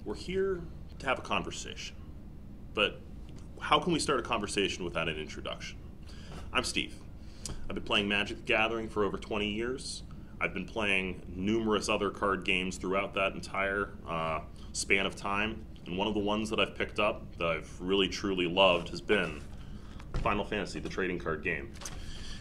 We're here to have a conversation. But how can we start a conversation without an introduction? I'm Steve. I've been playing Magic the Gathering for over 20 years. I've been playing numerous other card games throughout that entire span of time. And one of the ones that I've picked up that I've really truly loved has been Final Fantasy, the trading card game.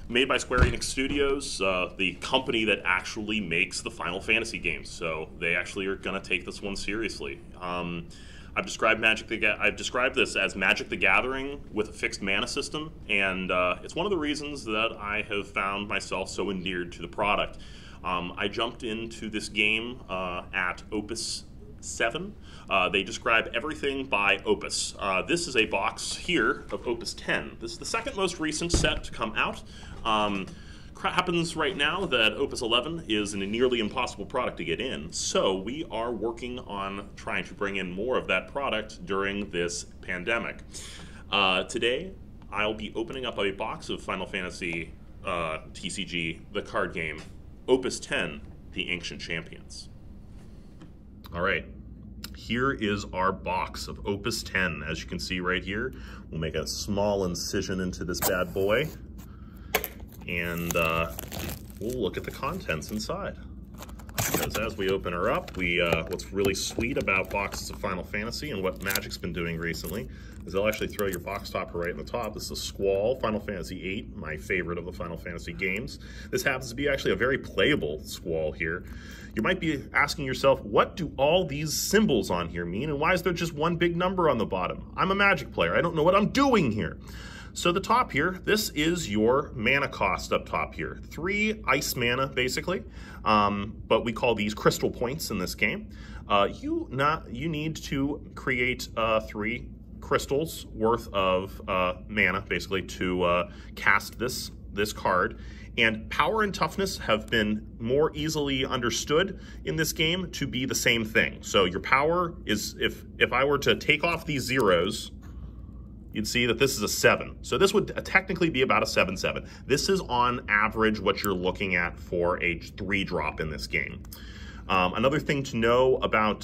Made by Square Enix Studios, the company that actually makes the Final Fantasy games. So they actually are going to take this one seriously. I've described this as Magic the Gathering with a fixed mana system, and it's one of the reasons that I have found myself so endeared to the product. I jumped into this game at Opus 7. They describe everything by Opus. This is a box here of Opus 10. This is the second most recent set to come out. Happens right now that Opus 11 is a nearly impossible product to get in, so we are working on trying to bring in more of that product during this pandemic. Today, I'll be opening up a box of Final Fantasy TCG, the card game, Opus 10, The Ancient Champions. All right, here is our box of Opus 10. As you can see right here, we'll make a small incision into this bad boy, and we'll look at the contents inside. Because as we open her up, what's really sweet about boxes of Final Fantasy and what Magic's been doing recently is they'll actually throw your box topper right in the top. This is Squall, Final Fantasy VIII, my favorite of the Final Fantasy games. This happens to be actually a very playable Squall here. You might be asking yourself, what do all these symbols on here mean, and why is there just one big number on the bottom? I'm a Magic player. I don't know what I'm doing here. So the top here, this is your mana cost up top here. 3 ice mana, basically, but we call these crystal points in this game. You need to create 3 crystals worth of mana, basically, to cast this card. And power and toughness have been more easily understood in this game to be the same thing. So your power is, if I were to take off these zeros, you'd see that this is a 7. So this would technically be about a 7/7. This is on average what you're looking at for a 3-drop in this game. Another thing to know about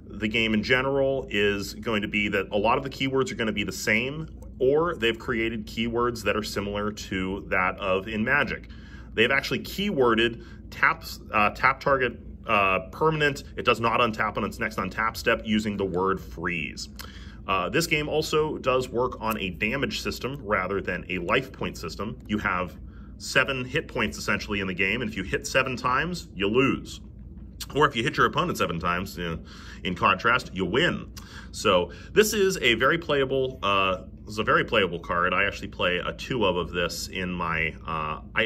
the game in general is going to be that a lot of the keywords are going to be the same, or they've created keywords that are similar to that of in Magic. They've actually keyworded tap target permanent. It does not untap on its next untap step using the word freeze. This game also does work on a damage system rather than a life point system. You have 7 hit points essentially in the game, and if you hit 7 times, you lose. Or if you hit your opponent 7 times, in contrast, you win. So this is a very playable. Card. I actually play a 2 of this in my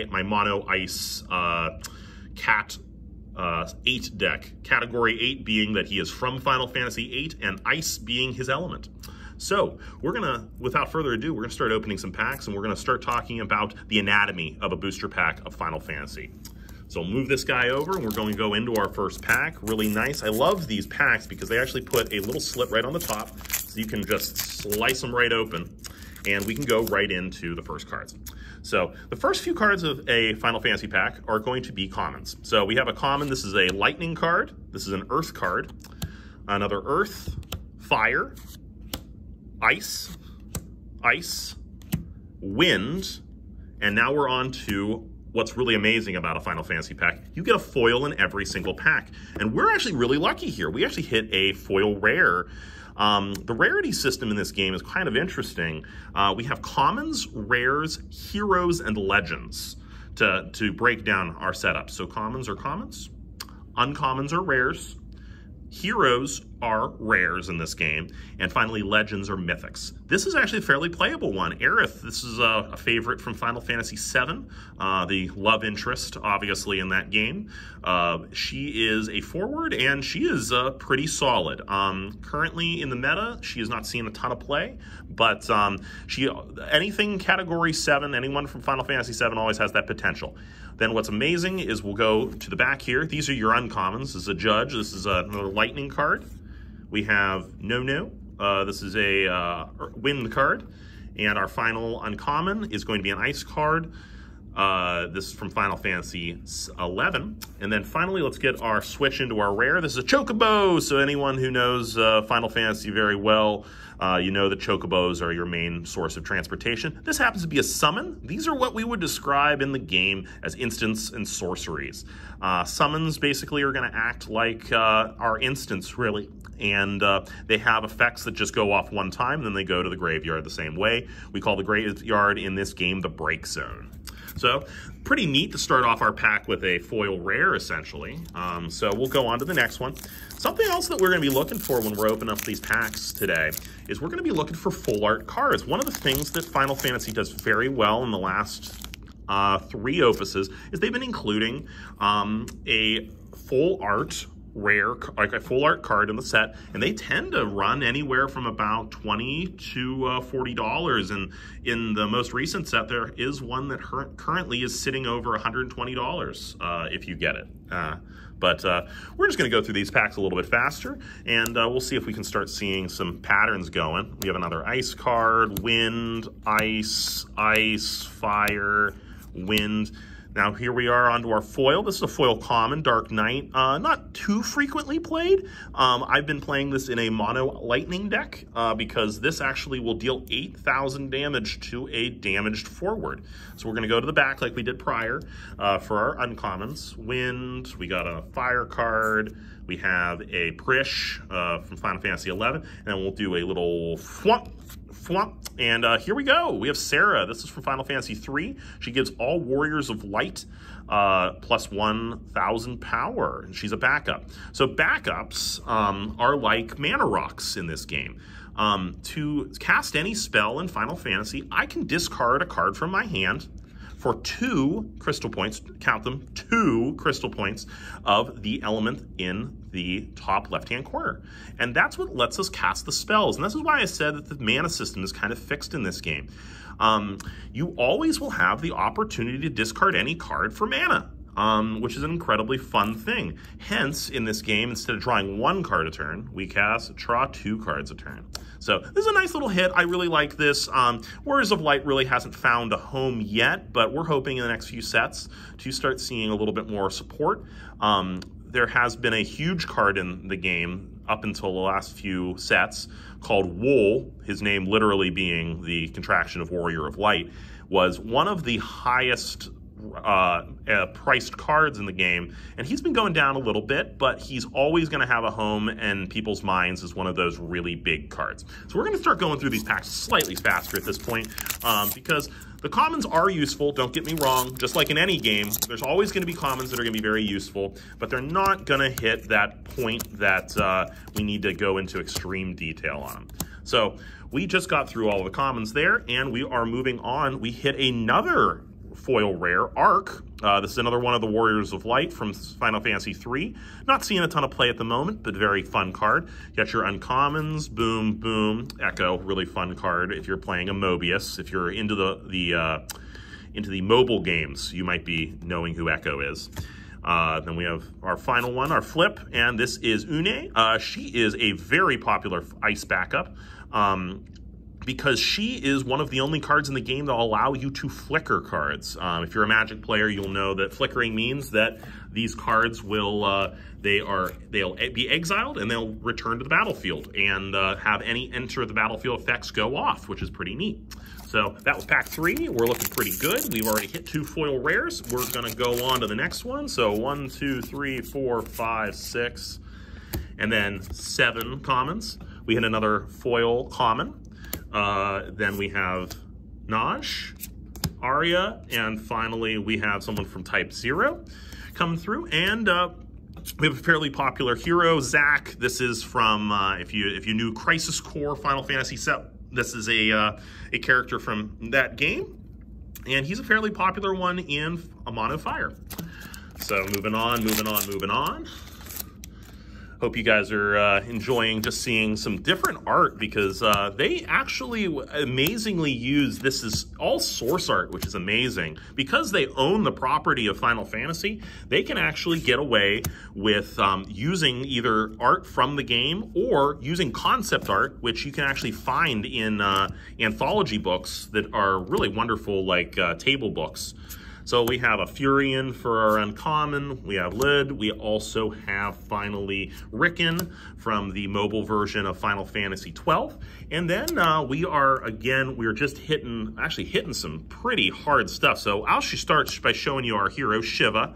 my mono ice cat 8 deck. Category 8 being that he is from Final Fantasy 8 and ice being his element. So we're gonna, without further ado, we're gonna start opening some packs, and we're gonna start talking about the anatomy of a booster pack of Final Fantasy. So we'll move this guy over, and we're going to go into our first pack. Really nice. I love these packs because they actually put a little slit right on the top, so you can just slice them right open, and we can go right into the first cards. So the first few cards of a Final Fantasy pack are going to be commons. So we have a common. This is a lightning card. This is an earth card. Another earth, fire, ice, wind, and now we're on to what's really amazing about a Final Fantasy pack. You get a foil in every single pack. And we're actually really lucky here. We actually hit a foil rare. The rarity system in this game is kind of interesting. We have commons, rares, heroes, and legends to break down our setup. So commons are commons, uncommons are rares, heroes are rares in this game, and finally legends are mythics. This is actually a fairly playable one. Aerith, this is a favorite from Final Fantasy VII, the love interest obviously in that game. She is a forward, and she is pretty solid. Currently in the meta, she has not seen a ton of play, but anything category 7, anyone from Final Fantasy VII always has that potential. Then what's amazing is we'll go to the back here. These are your uncommons. This is a judge. This is another lightning card. We have No. This is a wind card. And our final uncommon is going to be an ice card. This is from Final Fantasy 11. And then finally, let's get our switch into our rare. This is a Chocobo. So anyone who knows Final Fantasy very well, you know that Chocobos are your main source of transportation. This happens to be a summon. These are what we would describe in the game as instants and sorceries. Summons basically are going to act like our instants, really. And they have effects that just go off one time, and then they go to the graveyard the same way. We call the graveyard in this game the break zone. So pretty neat to start off our pack with a foil rare, essentially. So we'll go on to the next one. Something else that we're going to be looking for when we're opening up these packs today is we're going to be looking for full art cards. One of the things that Final Fantasy does very well in the last 3 opuses is they've been including a full art rare, like a full art card in the set, and they tend to run anywhere from about $20 to $40. And in the most recent set, there is one that currently is sitting over $120 if you get it. But we're just going to go through these packs a little bit faster, and we'll see if we can start seeing some patterns going. We have another ice card, wind, ice, ice, fire, wind. Now here we are onto our foil. This is a foil common, Dark Knight. Not too frequently played. I've been playing this in a mono lightning deck because this actually will deal 8,000 damage to a damaged forward. So we're going to go to the back like we did prior for our uncommons. Wind, we got a fire card. We have a Prish from Final Fantasy 11, and then we'll do a little thwomp. And here we go. We have Sarah. This is from Final Fantasy 3. She gives all Warriors of Light plus 1,000 power, and she's a backup. So backups are like mana rocks in this game. To cast any spell in Final Fantasy, I can discard a card from my hand for 2 crystal points, count them, 2 crystal points of the element in the top left-hand corner. And that's what lets us cast the spells. And this is why I said that the mana system is kind of fixed in this game. You always will have the opportunity to discard any card for mana, which is an incredibly fun thing. Hence, in this game, instead of drawing 1 card a turn, we draw 2 cards a turn. So this is a nice little hit. I really like this. Warriors of Light really hasn't found a home yet, but we're hoping in the next few sets to start seeing a little bit more support. There has been a huge card in the game up until the last few sets called Wool, his name literally being the contraction of Warrior of Light, was one of the highest priced cards in the game, and he's been going down a little bit, but he's always going to have a home in people's minds as one of those really big cards. So we're going to start going through these packs slightly faster at this point because the commons are useful, don't get me wrong. Just like in any game, there's always going to be commons that are going to be very useful, but they're not going to hit that point that we need to go into extreme detail on them. So we just got through all of the commons there, and we are moving on. We hit another foil rare, Arc. This is another one of the Warriors of Light from Final Fantasy 3. Not seeing a ton of play at the moment, but very fun card. You got your uncommons, Boom, Boom, Echo, really fun card if you're playing a Mobius. If you're into the mobile games, you might be knowing who Echo is. Then we have our final one, our Flip, and this is Une. She is a very popular ice backup. Because she is one of the only cards in the game that will allow you to flicker cards. If you're a Magic player, you'll know that flickering means that these cards will they'll be exiled and they'll return to the battlefield and have any enter the battlefield effects go off, which is pretty neat. So that was pack 3. We're looking pretty good. We've already hit 2 foil rares. We're going to go on to the next one. So 1, 2, 3, 4, 5, 6, and then 7 commons. We hit another foil common. Then we have Naj, Arya, and finally we have someone from Type 0 coming through. And we have a fairly popular hero, Zack. This is from, if you knew Crisis Core Final Fantasy set, this is a character from that game. And he's a fairly popular one in Mono Fire. So moving on. Hope you guys are enjoying just seeing some different art because they actually amazingly use, this is all source art, which is amazing. Because they own the property of Final Fantasy, they can actually get away with using either art from the game or using concept art, which you can actually find in anthology books that are really wonderful, like table books. So we have a Furion for our uncommon, we have Lid, we also have finally Rickon from the mobile version of Final Fantasy 12. And then we are just hitting some pretty hard stuff. So I'll start by showing you our hero, Shiva.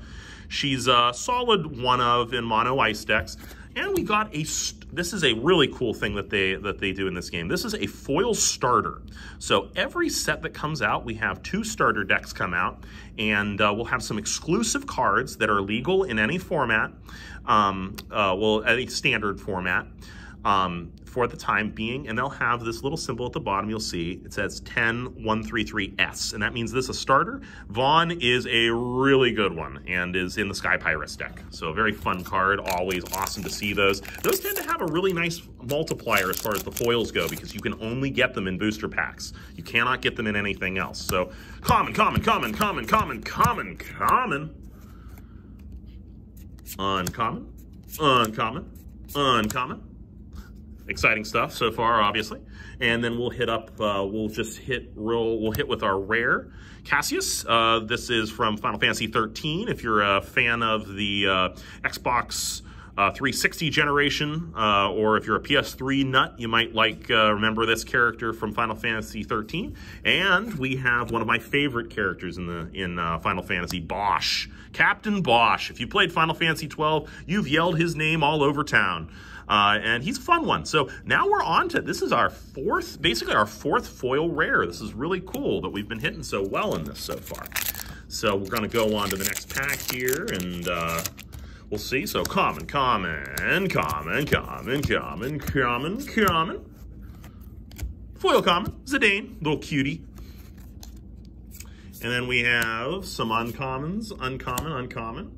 She's a solid one of in mono ice decks. And we got this is a really cool thing that they do in this game. This is a foil starter. So every set that comes out, we have 2 starter decks come out, and we'll have some exclusive cards that are legal in any format, any standard format, for the time being, and they'll have this little symbol at the bottom. You'll see it says 10133S, and that means this is a starter. Vaughn is a really good one and is in the Sky Pirates deck. So a very fun card, always awesome to see those. Those tend to have a really nice multiplier as far as the foils go, because you can only get them in booster packs. You cannot get them in anything else. So common, uncommon, uncommon. Exciting stuff so far, obviously. And then we'll hit with our rare Cassius. This is from Final Fantasy 13. If you're a fan of the Xbox 360 generation, or if you're a PS3 nut, you might remember this character from Final Fantasy 13. And we have one of my favorite characters in Final Fantasy, Bosch. Captain Bosch. If you played Final Fantasy 12, you've yelled his name all over town. And he's a fun one. So now we're on to, this is our basically our fourth foil rare. This is really cool that we've been hitting so well in this so far. So we're going to go on to the next pack here, and we'll see. So common. Foil common, Zidane, little cutie. And then we have some uncommons, uncommon.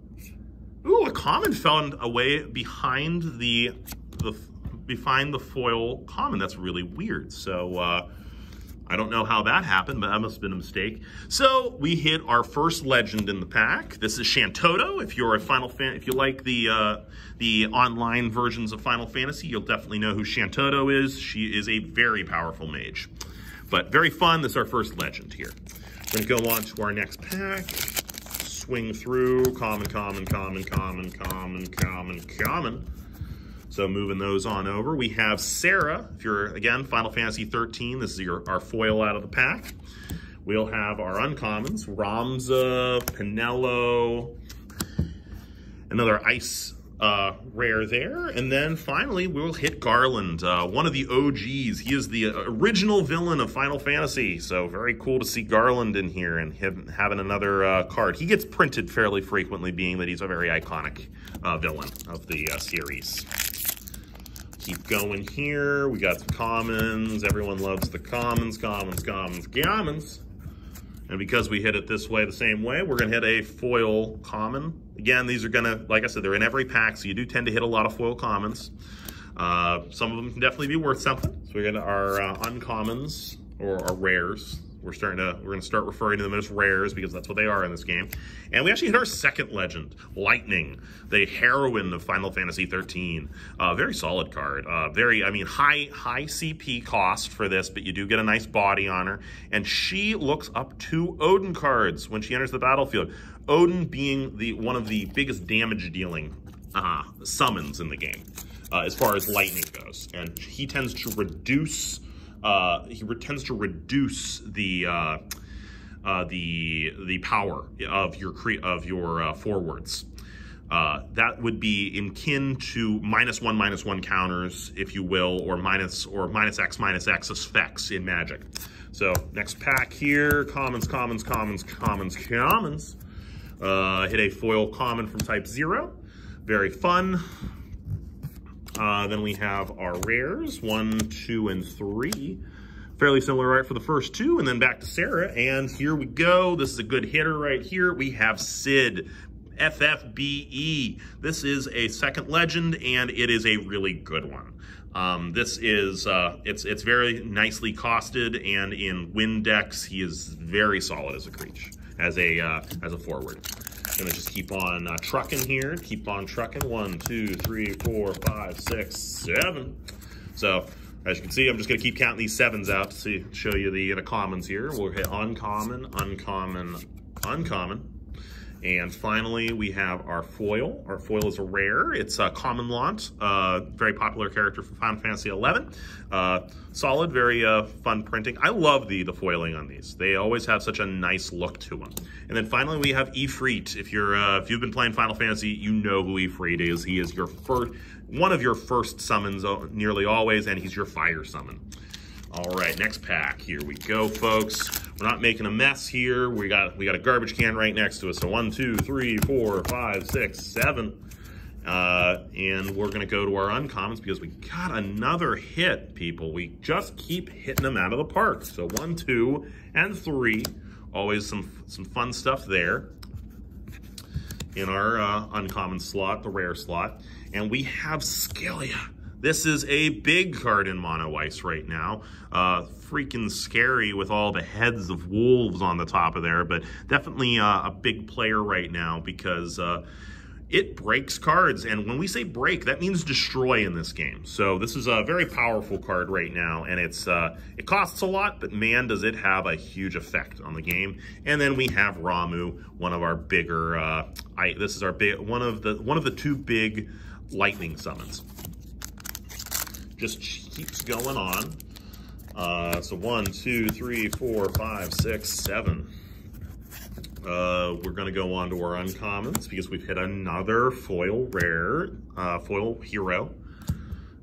Ooh, a common found a way behind the foil common. That's really weird. So I don't know how that happened, but that must have been a mistake. So we hit our first legend in the pack. This is Shantoto. If you're a if you like the online versions of Final Fantasy, you'll definitely know who Shantoto is. She is a very powerful mage, but very fun. This is our first legend here. We're gonna go on to our next pack. Swing through common. So moving those on over, we have Sarah. If you're, again, Final Fantasy 13, this is our foil out of the pack. We'll have our uncommons, Ramza, Pinello, another ice rare there. And then finally, we'll hit Garland, one of the OGs. He is the original villain of Final Fantasy. So very cool to see Garland in here and him having another card. He gets printed fairly frequently, being that he's a very iconic villain of the series. Keep going here. We got the commons. Everyone loves the commons. And because we hit it this way, the same way, we're going to hit a foil common. Again, these are going to, like I said, they're in every pack, so you do tend to hit a lot of foil commons. Some of them can definitely be worth something. So we got our uncommons, or our rares. We're going to start referring to them as rares because that's what they are in this game. And we actually hit our second legend, Lightning, the heroine of Final Fantasy 13. Very solid card. High CP cost for this, but you do get a nice body on her. And she looks up 2 Odin cards when she enters the battlefield. Odin being one of the biggest damage dealing summons in the game, as far as lightning goes. And he tends to reduce the power of your forwards. That would be in kin to -1/-1 counters, if you will, or minus X effects in Magic. So next pack here, commons. Hit a foil common from type 0. Very fun. Then we have our rares, 1, 2, and 3. Fairly similar, right, for the first 2, and then back to Sarah. And here we go. This is a good hitter right here. We have Sid, FFBE. This is a second legend, and it is a really good one. This is, it's very nicely costed, and in win decks, he is very solid as a creature, as a forward. Gonna just keep on trucking here. Keep on trucking. 1, 2, 3, 4, 5, 6, 7. So as you can see, I'm just gonna keep counting these 7s out to show you the commons here. We'll hit uncommon, uncommon. And finally, we have our foil. Our foil is a rare. It's a common launch, very popular character from Final Fantasy 11. Solid, very fun printing. I love the foiling on these. They always have such a nice look to them. And then finally, we have Ifrit. If you've been playing Final Fantasy, you know who Ifrit is. He is your one of your first summons nearly always, and he's your fire summon. All right, next pack. Here we go, folks. We're not making a mess here. We got a garbage can right next to us. So 1, 2, 3, 4, 5, 6, 7. And we're gonna go to our uncommons because we got another hit, people. We just keep hitting them out of the park. So 1, 2, and 3. Always some fun stuff there in our uncommon slot, the rare slot. And we have Scalia. This is a big card in Mono Ice right now. Freaking scary with all the heads of wolves on the top of there, but definitely a big player right now because it breaks cards. And when we say break, that means destroy in this game. So this is a very powerful card right now, and it costs a lot, but man, does it have a huge effect on the game. And then we have Ramu, one of our bigger, this is our one of the 2 big lightning summons. Just keeps going on. So 1, 2, 3, 4, 5, 6, 7. We're going to go on to our uncommons because we've hit another foil rare, foil hero.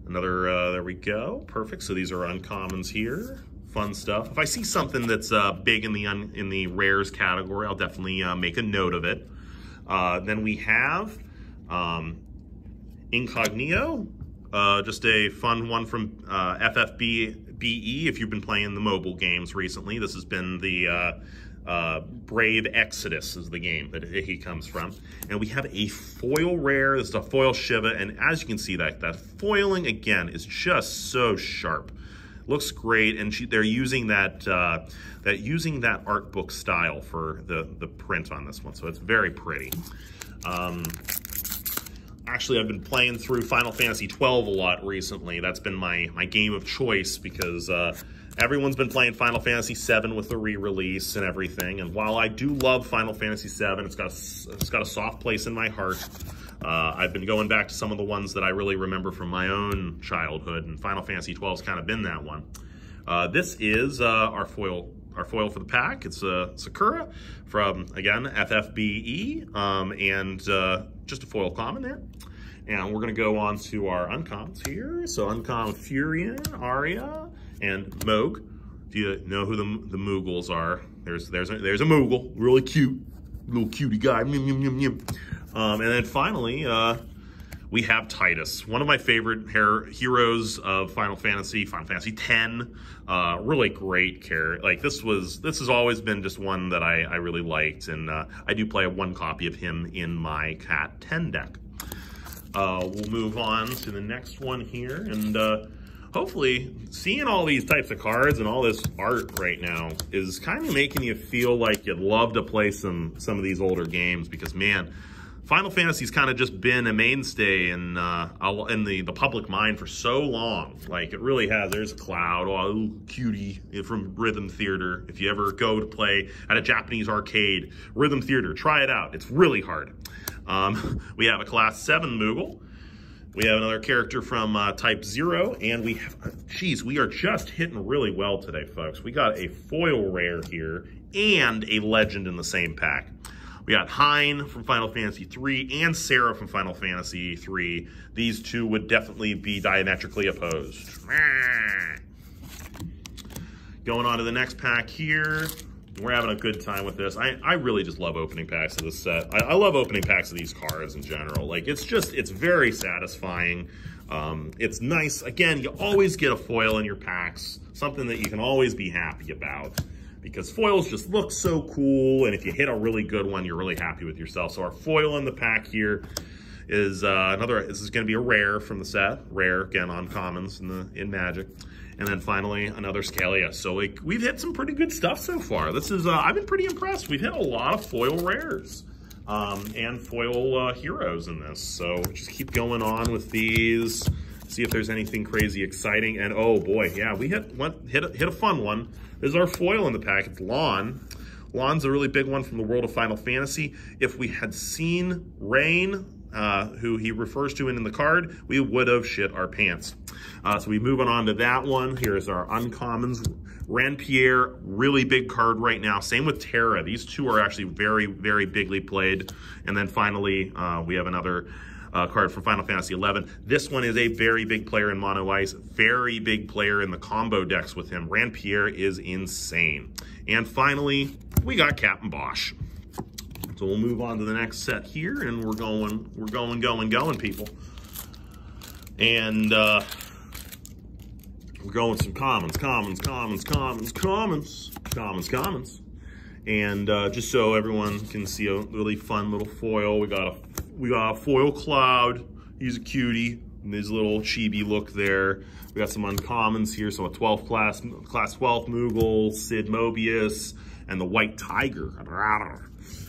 Another, there we go. Perfect. So these are uncommons here. Fun stuff. If I see something that's big in the rares category, I'll definitely make a note of it. Then we have Incognito. Just a fun one from FFBE. If you've been playing the mobile games recently, this has been the Brave Exodus is the game that he comes from. And we have a foil rare. This is a foil Shiva, and as you can see, that foiling again is just so sharp. Looks great, and they're using that art book style for the print on this one, so it's very pretty. Actually, I've been playing through Final Fantasy 12 a lot recently. That's been my game of choice because everyone's been playing Final Fantasy 7 with the re-release and everything. And while I do love Final Fantasy 7, it's got a soft place in my heart. I've been going back to some of the ones that I really remember from my own childhood, and Final Fantasy 12's kind of been that one. This is our foil for the pack. It's Sakura from, again, FFBE, and just a foil common there. And we're going to go on to our uncommons here. So uncommon Furion, Arya, and Moog. If you know who the Moogles are, there's a Moogle, really cute, little cutie guy. And then finally, we have Titus, one of my favorite heroes of Final Fantasy X. Really great character. Like this has always been just one that I really liked, and I do play 1 copy of him in my Cat 10 deck. We'll move on to the next one here, and hopefully seeing all these types of cards and all this art right now is kind of making you feel like you'd love to play some of these older games, because man, Final Fantasy's kind of just been a mainstay in the public mind for so long. Like, it really has. There's Cloud, oh, little cutie from Rhythm Theater. If you ever go to play at a Japanese arcade, Rhythm Theater, try it out. It's really hard. We have a Class 7 Moogle. We have another character from Type 0, and we have, geez, we are just hitting really well today, folks. We got a foil rare here and a legend in the same pack. We got Hein from Final Fantasy 3 and Sarah from Final Fantasy 3. These two would definitely be diametrically opposed. Going on to the next pack here. We're having a good time with this. I really just love opening packs of this set. I love opening packs of these cards in general. Like, it's very satisfying. It's nice. Again, you always get a foil in your packs, something that you can always be happy about, because foils just look so cool, and if you hit a really good one, you're really happy with yourself. So our foil in the pack here is this is going to be a rare from the set. Rare, again, on commons in Magic. And then finally, another Scalia. So we've hit some pretty good stuff so far. This is, I've been pretty impressed. We've hit a lot of foil rares and foil heroes in this. So just keep going on with these. See if there's anything crazy exciting. And oh boy, yeah, we hit a fun one. This is our foil in the pack. It's Lon Lon's a really big one from the world of Final Fantasy. If we had seen Rain, who he refers to in the card, we would have shit our pants. So we move on to that one. Here's our uncommons. Ranpierre, really big card right now. Same with Terra. These two are actually very, very bigly played. And then finally, we have another card from Final Fantasy XI. This one is a very big player in Mono Ice, very big player in the combo decks with him. Ranpierre is insane. And finally, we got Captain Bosch. So we'll move on to the next set here, and we're going, people. And we're going with some commons. And just so everyone can see a really fun little foil, we got a foil Cloud. He's a cutie. And his little chibi look there. We got some uncommons here. So a 12th class 12th Moogle, Sid Mobius, and the White Tiger.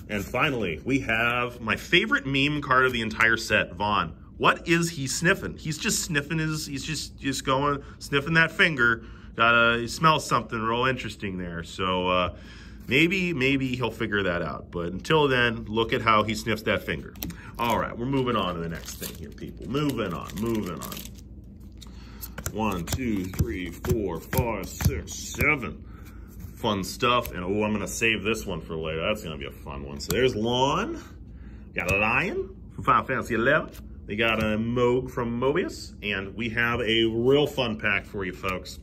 And finally, we have my favorite meme card of the entire set, Vaughn. What is he sniffing? He's just sniffing he's just going, sniffing that finger. He smells something real interesting there. So maybe he'll figure that out. But until then, look at how he sniffs that finger. All right, we're moving on to the next thing here, people. Moving on. 1, 2, 3, 4, 5, 6, 7. Fun stuff. And oh, I'm gonna save this one for later. That's gonna be a fun one. So there's Lon. Got a Lion from Final Fantasy XI. We got a Moog from Mobius. And we have a real fun pack for you folks.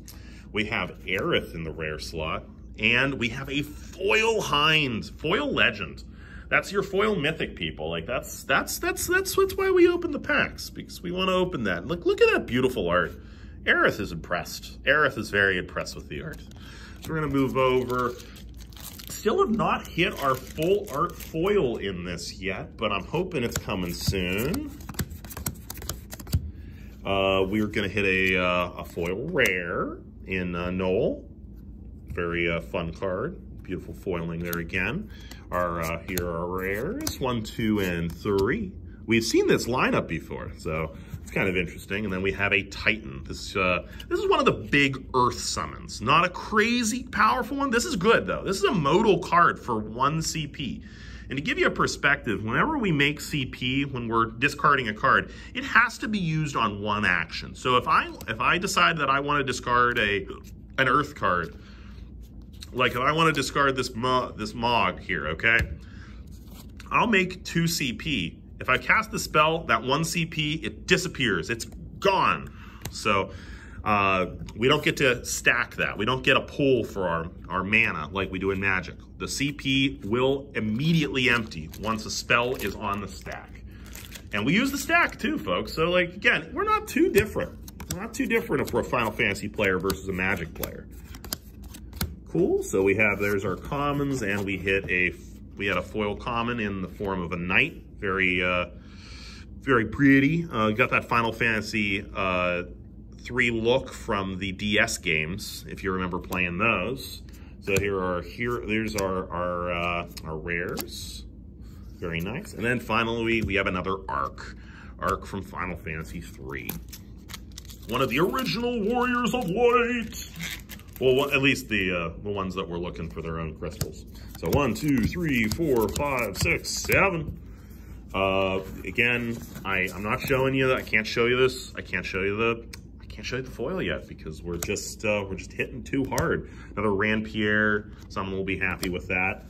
We have Aerith in the rare slot. And we have a foil Hind, foil legend. That's your foil mythic, people. Like that's why we open the packs, because we want to open that. Look at that beautiful art. Aerith is impressed. Aerith is very impressed with the art. So we're gonna move over. Still have not hit our full art foil in this yet, but I'm hoping it's coming soon. We're gonna hit a foil rare in Noel. Very fun card. Beautiful foiling there again. Here are our rares, 1, 2, and 3. We've seen this lineup before, so it's kind of interesting. And then we have a Titan. This is one of the big Earth summons. Not a crazy powerful one. This is good though. This is a modal card for 1 CP. And to give you a perspective, whenever we make CP, when we're discarding a card, it has to be used on 1 action. So if I decide that I want to discard an Earth card, like if I want to discard this Mog here, okay? I'll make 2 CP. If I cast the spell, that 1 CP, it disappears. It's gone. So we don't get to stack that. We don't get a pull for our mana like we do in Magic. The CP will immediately empty once a spell is on the stack. And we use the stack too, folks. So like, again, we're not too different. We're not too different if we're a Final Fantasy player versus a Magic player. Cool, so there's our commons, and we had a foil common in the form of a knight. Very pretty. Got that Final Fantasy 3 look from the DS games, if you remember playing those. So there's our rares. Very nice. And then finally, we have another Arc from Final Fantasy 3. One of the original Warriors of Light. Well, at least the ones that were looking for their own crystals. So 1, 2, 3, 4, 5, 6, 7. Again, I'm not showing you that. I can't show you this. I can't show you the foil yet because we're just hitting too hard. Another Ranpierre. Someone will be happy with that.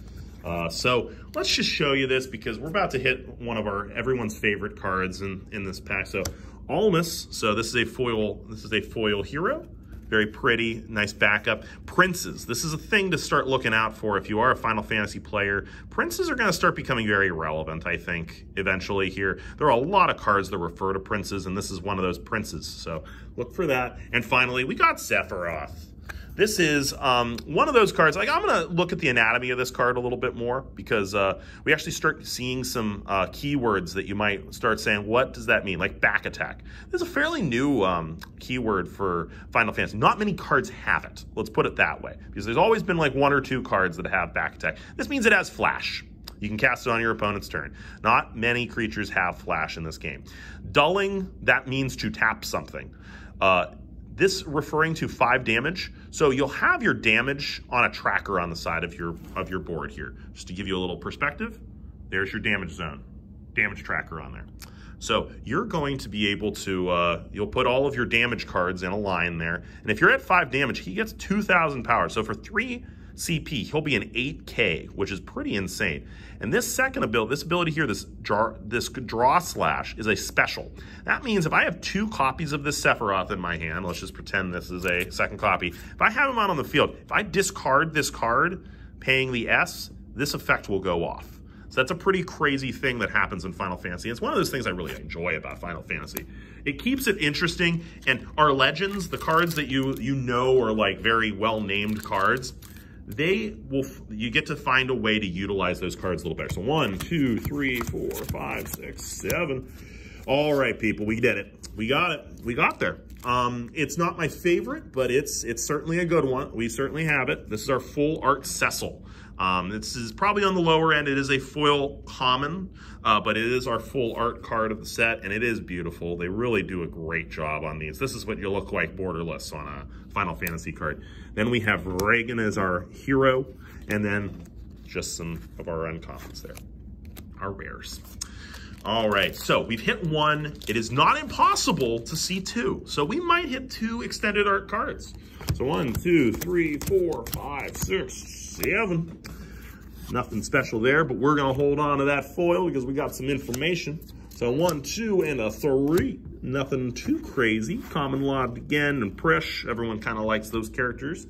So let's just show you this because we're about to hit one of everyone's favorite cards in this pack. So Almus. So this is a foil hero. Very pretty, nice backup. Princes, this is a thing to start looking out for if you are a Final Fantasy player. Princes are gonna start becoming very relevant, I think, eventually here. There are a lot of cards that refer to princes, and this is one of those princes, so look for that. And finally, we got Sephiroth. This is one of those cards, like I'm gonna look at the anatomy of this card a little bit more because we actually start seeing some keywords that you might start saying, what does that mean? Like back attack. This is a fairly new keyword for Final Fantasy. Not many cards have it, let's put it that way. Because there's always been like 1 or 2 cards that have back attack. This means it has flash. You can cast it on your opponent's turn. Not many creatures have flash in this game. Dulling, that means to tap something. this referring to 5 damage. So you'll have your damage on a tracker on the side of your board here. Just to give you a little perspective, there's your damage zone, damage tracker on there. So you're going to be able to, you'll put all of your damage cards in a line there. And if you're at 5 damage, he gets 2,000 power. So for 3 CP, he'll be an 8K, which is pretty insane. And this second ability, this ability here, this draw slash is a special. That means if I have 2 copies of this Sephiroth in my hand, let's just pretend this is a second copy. If I have him out on the field, if I discard this card, paying the S, this effect will go off. So that's a pretty crazy thing that happens in Final Fantasy. It's one of those things I really enjoy about Final Fantasy. It keeps it interesting, and our legends, the cards that you know are like very well-named cards, you get to find a way to utilize those cards a little better. So 1, 2, 3, 4, 5, 6, 7. All right, people, we did it. We got it. We got there. It's not my favorite, but it's certainly a good one. We certainly have it. This is our full art Cecil. This is probably on the lower end. It is a foil common, but it is our full art card of the set, and it is beautiful. They really do a great job on these. This is what you look like borderless on a Final Fantasy card. Then we have Reagan as our hero, and then just some of our uncommons there, our rares. All right, so we've hit 1. It is not impossible to see 2. So we might hit 2 extended art cards. So 1, 2, 3, 4, 5, 6, 7. Nothing special there, but we're gonna hold on to that foil because we got some information. So 1, 2, and a 3. Nothing too crazy. Common Law again and Prish. Everyone kind of likes those characters.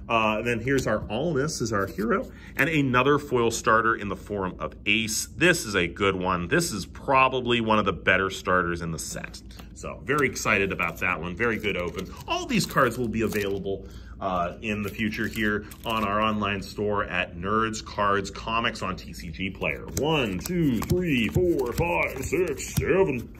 Then here's our Alnus as our hero, and another foil starter in the form of Ace. This is a good one. This is probably one of the better starters in the set. So very excited about that one. Very good open. All these cards will be available in the future here on our online store at Nerdscardsandcomics on TCG Player. 1, 2, 3, 4, 5, 6, 7.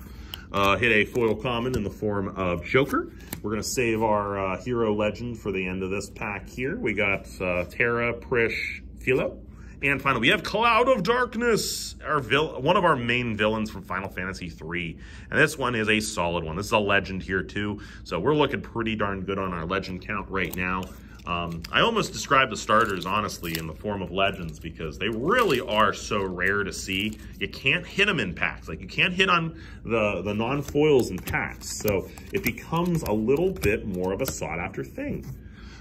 Hit a foil common in the form of Joker. We're going to save our hero legend for the end of this pack here. We got Terra, Prish, Philo. And finally, we have Cloud of Darkness, one of our main villains from Final Fantasy III. And this one is a solid one. This is a legend here too. So we're looking pretty darn good on our legend count right now. I almost describe the starters, honestly, in the form of legends because they really are so rare to see. You can't hit them in packs. Like, you can't hit on the non-foils in packs. So it becomes a little bit more of a sought-after thing.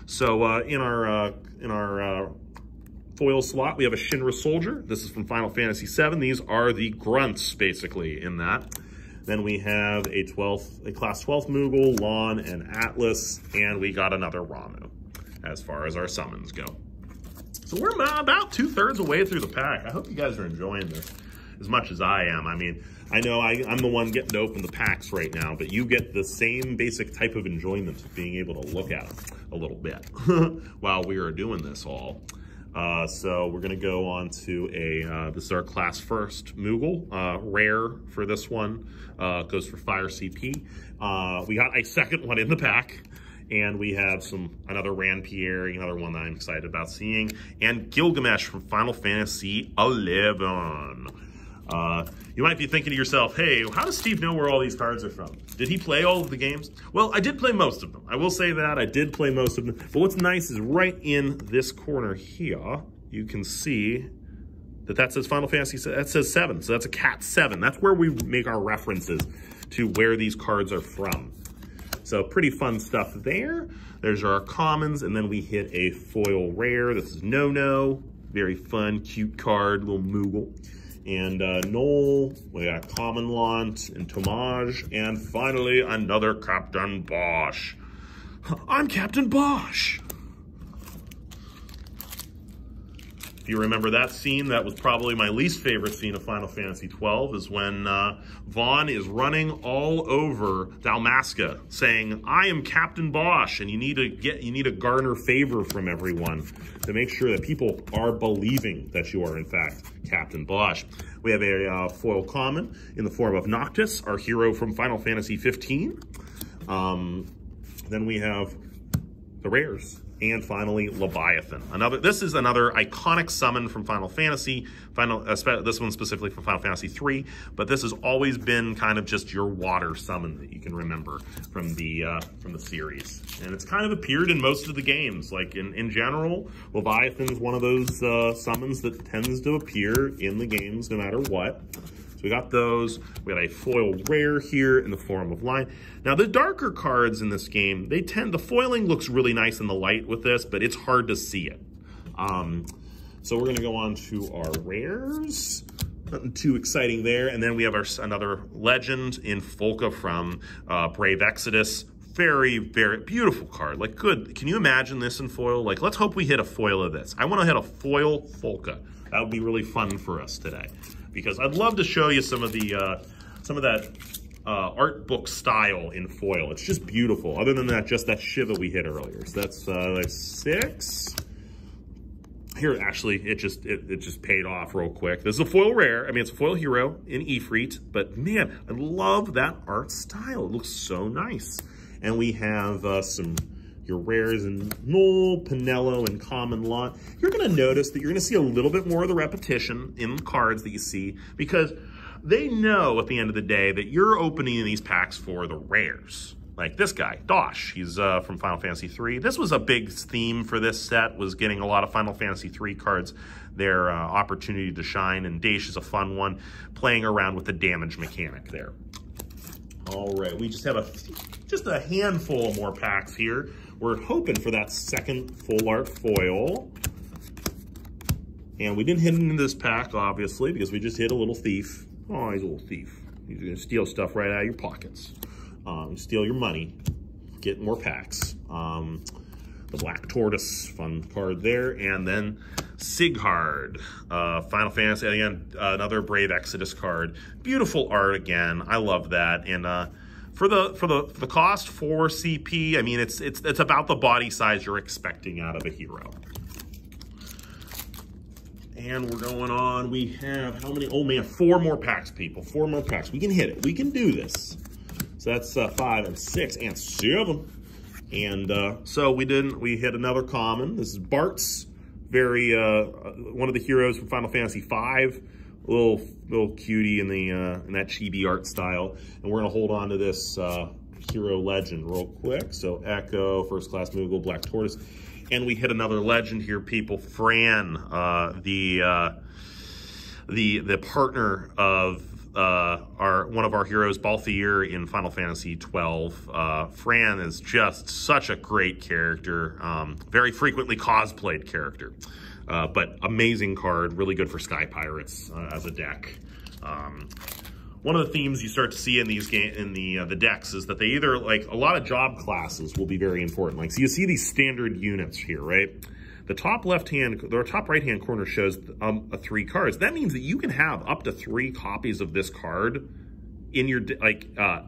So in our foil slot, we have a Shinra Soldier. This is from Final Fantasy VII. These are the grunts, basically, in that. Then we have a Class 12 Moogle, Lon, and Atlas, and we got another Ramu as far as our summons go. So we're about 2/3 away through the pack. I hope you guys are enjoying this as much as I am. I mean, I know I'm the one getting to open the packs right now, but you get the same basic type of enjoyment of being able to look at them a little bit while we are doing this all. So we're gonna go on to this is our Class 1st Moogle, rare for this one, goes for fire CP. We got a second one in the pack. And we have another Ranpier, another one that I'm excited about seeing, and Gilgamesh from Final Fantasy XI. You might be thinking to yourself, hey, how does Steve know where all these cards are from? Did he play all of the games? Well, I did play most of them. I will say that, I did play most of them. But what's nice is right in this corner here, you can see that says Final Fantasy, that says 7. So that's a Cat 7. That's where we make our references to where these cards are from. So pretty fun stuff there. There's our commons, and then we hit a foil rare. This is No-No. Very fun, cute card, little Moogle. And Noel, we got Common Lant and Tomage, and finally another Captain Bosch. I'm Captain Bosch. If you remember that scene, that was probably my least favorite scene of Final Fantasy XII, is when Vaughn is running all over Dalmasca saying, I am Captain Bosch, and you need to garner favor from everyone to make sure that people are believing that you are in fact Captain Bosch. We have a foil common in the form of Noctis, our hero from Final Fantasy XV. Then we have the rares. And finally, Leviathan. This is another iconic summon from Final Fantasy. This one specifically from Final Fantasy 3, but this has always been kind of just your water summon that you can remember from the series. And it's kind of appeared in most of the games. Like in general, Leviathan is one of those summons that tends to appear in the games no matter what. So we got those. We got a foil rare here in the form of Lion. Now the darker cards in this game, the foiling looks really nice in the light with this, but it's hard to see it. So we're gonna go on to our rares. Nothing too exciting there. And then we have another legend in Folka from Brave Exodus. Very, very beautiful card. Like, good. Can you imagine this in foil? Like, let's hope we hit a foil of this. I want to hit a foil Folka. That would be really fun for us today, because I'd love to show you some of that art book style in foil. It's just beautiful. Other than that, just that Shiva we hit earlier. So that's like 6. Here, actually, it just paid off real quick. This is a foil rare. I mean, it's a foil hero in Ifrit, but man, I love that art style. It looks so nice. And we have your rares in Null, Pinello, and Common Lot. You're gonna notice that you're gonna see a little bit more of the repetition in the cards that you see, because they know at the end of the day that you're opening these packs for the rares. Like this guy, Dosh, he's from Final Fantasy 3. This was a big theme for this set, was getting a lot of Final Fantasy 3 cards their opportunity to shine, and Dash is a fun one, playing around with the damage mechanic there. All right, we just have just a handful of more packs here. We're hoping for that second full art foil. And we didn't hit into this pack, obviously, because we just hit a little thief. Oh, he's a little thief. He's gonna steal stuff right out of your pockets. Steal your money, get more packs. The Black Tortoise, fun card there. And then Sighard, Final Fantasy, again, another Brave Exodus card. Beautiful art again, I love that. And for the cost, 4 CP, I mean, it's about the body size you're expecting out of a hero. And we're going on, we have how many? Oh man, 4 more packs, people, 4 more packs. We can hit it, we can do this. So that's 5 and 6 and 7. And so we hit another common. This is Bart's, very one of the heroes from Final Fantasy V. Little cutie in that chibi art style. And we're gonna hold on to this hero legend real quick. So Echo, First Class Moogle, Black Tortoise. And we hit another legend here, people. Fran, the partner of one of our heroes, Balthier, in Final Fantasy 12. Fran is just such a great character, very frequently cosplayed character, but amazing card, really good for Sky Pirates as a deck. One of the themes you start to see in these the decks is that they either, like, a lot of job classes will be very important. Like, so you see these standard units here, right? The top top right-hand corner shows 3 cards. That means that you can have up to 3 copies of this card in your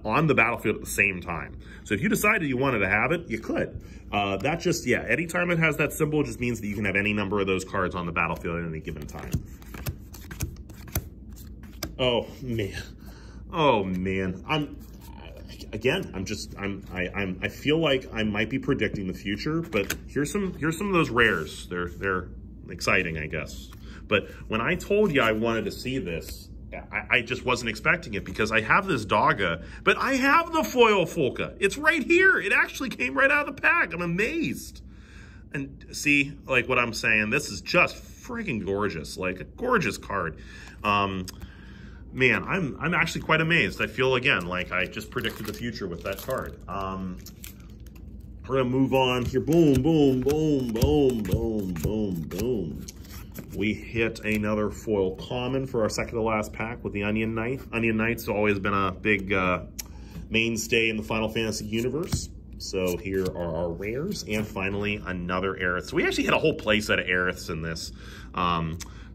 on the battlefield at the same time. So if you decided you wanted to have it, you could. That just, yeah, anytime it has that symbol, it just means that you can have any number of those cards on the battlefield at any given time. Oh man, oh man, I feel like I might be predicting the future, but here's some of those rares. They're exciting, I guess. But when I told you I wanted to see this, I just wasn't expecting it, because I have this Dogga, but I have the foil Folka. It's right here. It actually came right out of the pack. I'm amazed. And see, like what I'm saying, this is just freaking gorgeous, like a gorgeous card. Man, I'm actually quite amazed. I feel, again, like I just predicted the future with that card. We're gonna move on here. Boom, boom, boom, boom, boom, boom, boom. We hit another foil common for our second to last pack with the Onion Knight. Onion Knight's always been a big mainstay in the Final Fantasy universe. So here are our rares, and finally another Aerith. So we actually had a whole play set of Aeriths in this.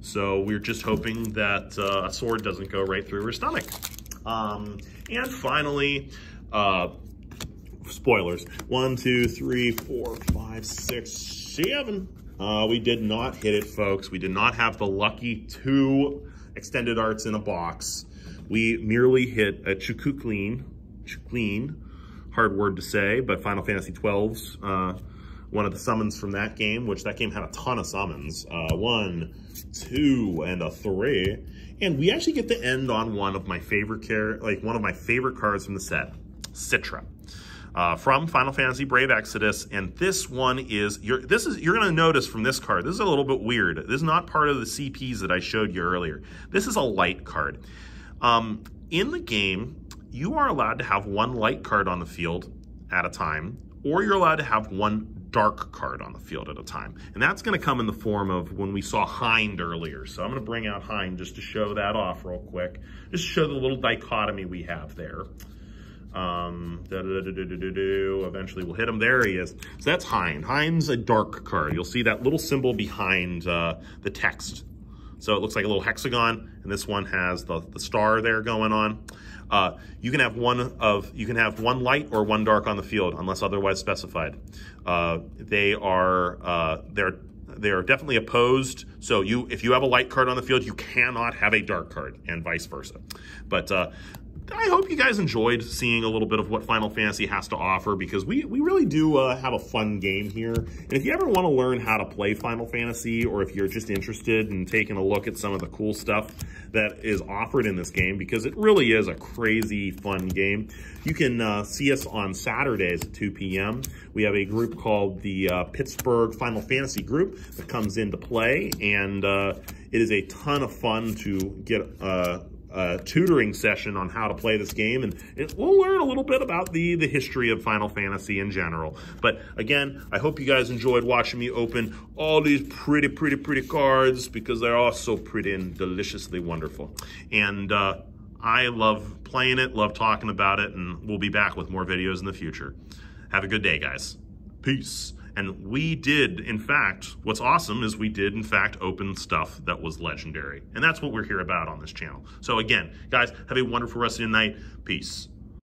So we're just hoping that a sword doesn't go right through her stomach. And finally, spoilers, 1, 2, 3, 4, 5, 6, 7. We did not hit it, folks. We did not have the lucky 2 extended arts in a box. We merely hit a Chukuklin, hard word to say, but Final Fantasy XII's one of the summons from that game, which that game had a ton of summons. 1, 2, and a 3. And we actually get to end on one of my favorite cards from the set, Citra. From Final Fantasy Brave Exodus, and this one is, you're going to notice from this card, this is a little bit weird. This is not part of the CPs that I showed you earlier. This is a light card. In the game, you are allowed to have one light card on the field at a time, or you're allowed to have one dark card on the field at a time. And that's going to come in the form of when we saw Hind earlier. So I'm going to bring out Hind just to show that off real quick, just to show the little dichotomy we have there. Eventually we'll hit him. There he is. So that's Hind. Hind's a dark card. You'll see that little symbol behind the text. So it looks like a little hexagon, and this one has the star there going on. You can have one light or one dark on the field unless otherwise specified. They are definitely opposed. So if you have a light card on the field, you cannot have a dark card, and vice versa. But I hope you guys enjoyed seeing a little bit of what Final Fantasy has to offer, because we really do have a fun game here. And if you ever want to learn how to play Final Fantasy, or if you're just interested in taking a look at some of the cool stuff that is offered in this game, because it really is a crazy fun game, you can see us on Saturdays at 2 p.m. We have a group called the Pittsburgh Final Fantasy group that comes into play, and it is a ton of fun to get a tutoring session on how to play this game, and we'll learn a little bit about the history of Final Fantasy in general. But again, I hope you guys enjoyed watching me open all these pretty cards, because they're all so pretty and deliciously wonderful. And I love playing it, love talking about it, and we'll be back with more videos in the future. Have a good day, guys. Peace. And we did, in fact, what's awesome is we did, in fact, open stuff that was legendary. And that's what we're here about on this channel. So again, guys, have a wonderful rest of your night. Peace.